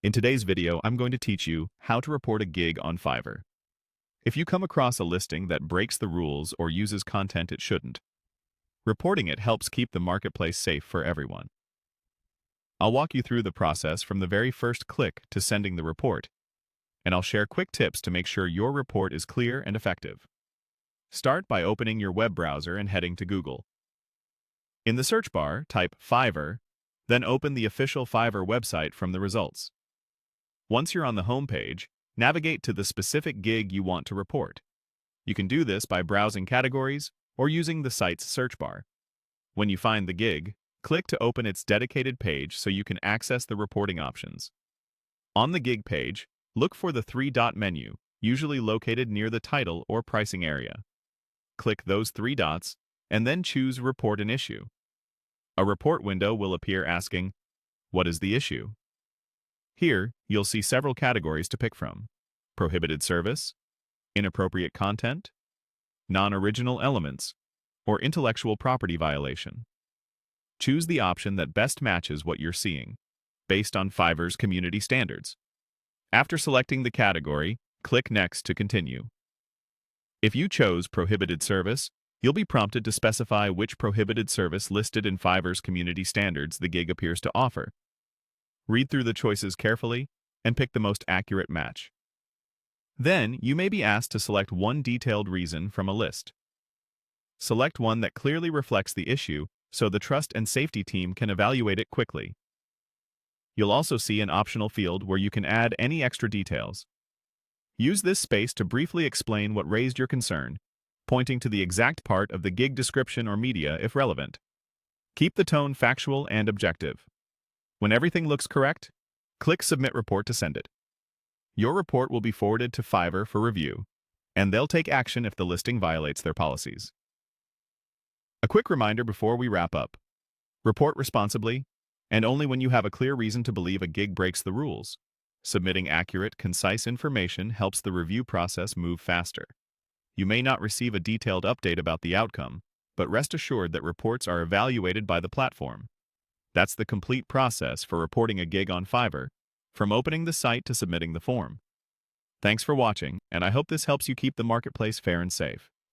In today's video, I'm going to teach you how to report a gig on Fiverr. If you come across a listing that breaks the rules or uses content it shouldn't, reporting it helps keep the marketplace safe for everyone. I'll walk you through the process from the very first click to sending the report, and I'll share quick tips to make sure your report is clear and effective. Start by opening your web browser and heading to Google. In the search bar, type Fiverr, then open the official Fiverr website from the results. Once you're on the home page, navigate to the specific gig you want to report. You can do this by browsing categories or using the site's search bar. When you find the gig, click to open its dedicated page so you can access the reporting options. On the gig page, look for the three-dot menu, usually located near the title or pricing area. Click those three dots, and then choose Report an Issue. A report window will appear asking, "What is the issue?" Here, you'll see several categories to pick from: prohibited service, inappropriate content, non-original elements, or intellectual property violation. Choose the option that best matches what you're seeing, based on Fiverr's community standards. After selecting the category, click Next to continue. If you chose prohibited service, you'll be prompted to specify which prohibited service listed in Fiverr's community standards the gig appears to offer. Read through the choices carefully and pick the most accurate match. Then, you may be asked to select one detailed reason from a list. Select one that clearly reflects the issue so the trust and safety team can evaluate it quickly. You'll also see an optional field where you can add any extra details. Use this space to briefly explain what raised your concern, pointing to the exact part of the gig description or media if relevant. Keep the tone factual and objective. When everything looks correct, click Submit Report to send it. Your report will be forwarded to Fiverr for review, and they'll take action if the listing violates their policies. A quick reminder before we wrap up: report responsibly, and only when you have a clear reason to believe a gig breaks the rules. Submitting accurate, concise information helps the review process move faster. You may not receive a detailed update about the outcome, but rest assured that reports are evaluated by the platform. That's the complete process for reporting a gig on Fiverr, from opening the site to submitting the form. Thanks for watching, and I hope this helps you keep the marketplace fair and safe.